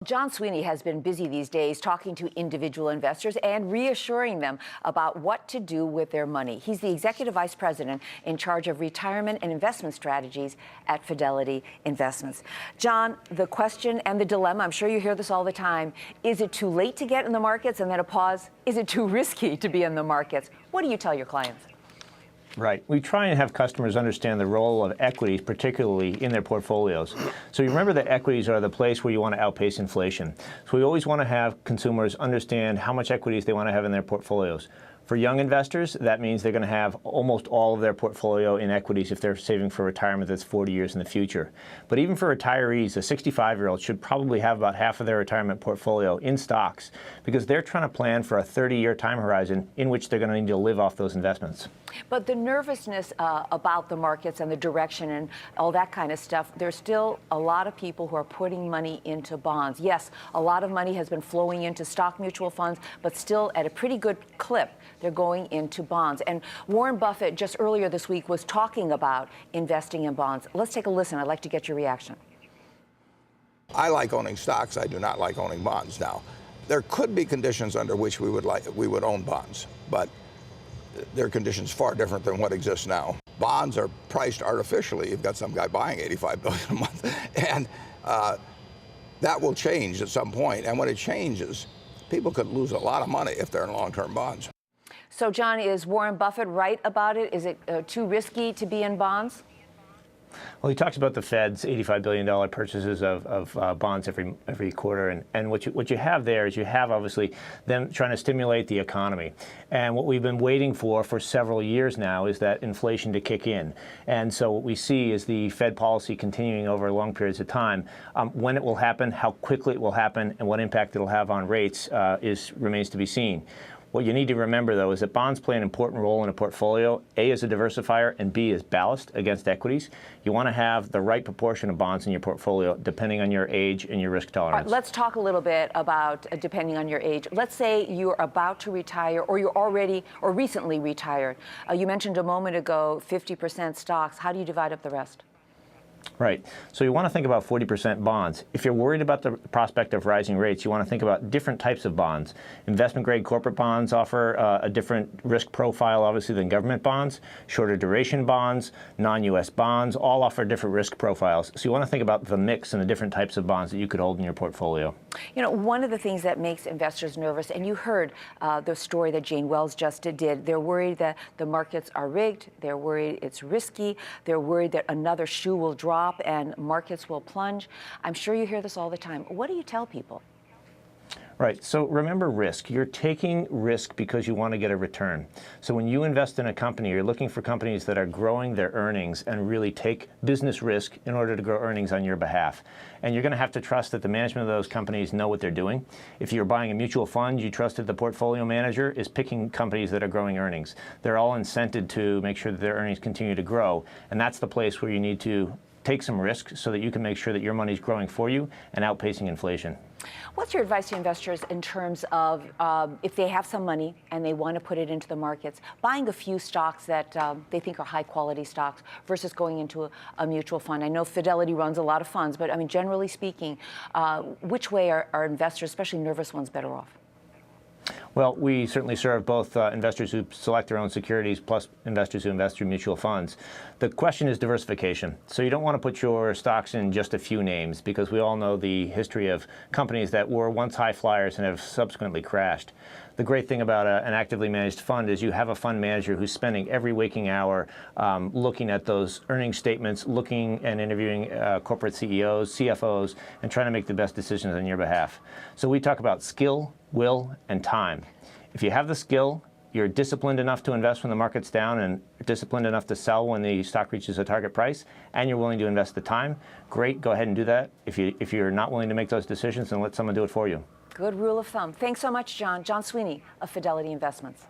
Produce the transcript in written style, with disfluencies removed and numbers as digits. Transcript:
John Sweeney has been busy these days talking to individual investors and reassuring them about what to do with their money. He's the Executive Vice President in charge of retirement and investment strategies at Fidelity Investments. John, the question and the dilemma, I'm sure you hear this all the time, is it too late to get in the markets? And then a pause, is it too risky to be in the markets? What do you tell your clients? Right. We try and have customers understand the role of equities, particularly in their portfolios. So you remember that equities are the place where you want to outpace inflation. So we always want to have consumers understand how much equities they want to have in their portfolios. For young investors, that means they're going to have almost all of their portfolio in equities if they're saving for retirement that's 40 years in the future. But even for retirees, a 65-year-old should probably have about half of their retirement portfolio in stocks because they're trying to plan for a 30-year time horizon in which they're going to need to live off those investments. But the nervousness about the markets and the direction and all that kind of stuff, there's still a lot of people who are putting money into bonds. Yes, a lot of money has been flowing into stock mutual funds, but still at a pretty good clip, they're going into bonds. And Warren Buffett just earlier this week was talking about investing in bonds. Let's take a listen. I'd like to get your reaction. I like owning stocks. I do not like owning bonds now. There could be conditions under which we would own bonds, but there are conditions far different than what exists now. Bonds are priced artificially. You've got some guy buying $85 billion a month, and that will change at some point. And when it changes, people could lose a lot of money if they're in long-term bonds. So, John, is Warren Buffett right about it? Is it too risky to be in bonds? Well, he talks about the Fed's $85 billion purchases of bonds every quarter. And what you have there is you have, obviously, them trying to stimulate the economy. And what we've been waiting for several years now is that inflation to kick in. And so what we see is the Fed policy continuing over long periods of time. When it will happen, how quickly it will happen, and what impact it will have on rates remains to be seen. What you need to remember, though, is that bonds play an important role in a portfolio, A, as a diversifier, and B, as ballast against equities. You want to have the right proportion of bonds in your portfolio, depending on your age and your risk tolerance. All right, let's talk a little bit about depending on your age. Let's say you're about to retire, or you're already or recently retired. You mentioned a moment ago 50% stocks. How do you divide up the rest? Right. So you want to think about 40% bonds. If you're worried about the prospect of rising rates, you want to think about different types of bonds. Investment-grade corporate bonds offer a different risk profile, obviously, than government bonds. Shorter duration bonds, non-U.S. bonds, all offer different risk profiles. So you want to think about the mix and the different types of bonds that you could hold in your portfolio. You know, one of the things that makes investors nervous, and you heard the story that Jane Wells just did, they're worried that the markets are rigged, they're worried it's risky, they're worried that another shoe will drop and markets will plunge. I'm sure you hear this all the time. What do you tell people? Right. So remember risk. You're taking risk because you want to get a return. So when you invest in a company, you're looking for companies that are growing their earnings and really take business risk in order to grow earnings on your behalf. And you're going to have to trust that the management of those companies know what they're doing. If you're buying a mutual fund, you trust that the portfolio manager is picking companies that are growing earnings. They're all incented to make sure that their earnings continue to grow. And that's the place where you need to take some risk so that you can make sure that your money's growing for you and outpacing inflation. What's your advice to investors in terms of if they have some money and they want to put it into the markets, buying a few stocks that they think are high-quality stocks versus going into a mutual fund? I know Fidelity runs a lot of funds, but I mean, generally speaking, which way are investors, especially nervous ones, better off? Well, we certainly serve both investors who select their own securities plus investors who invest through mutual funds. The question is diversification. So you don't want to put your stocks in just a few names because we all know the history of companies that were once high flyers and have subsequently crashed. The great thing about an actively managed fund is you have a fund manager who's spending every waking hour looking at those earnings statements, looking and interviewing corporate CEOs, CFOs, and trying to make the best decisions on your behalf. So we talk about skill, will, and time. If you have the skill, you're disciplined enough to invest when the market's down and disciplined enough to sell when the stock reaches a target price, and you're willing to invest the time, great, go ahead and do that. If you're not willing to make those decisions, then let someone do it for you. Good rule of thumb. Thanks so much, John. John Sweeney of Fidelity Investments.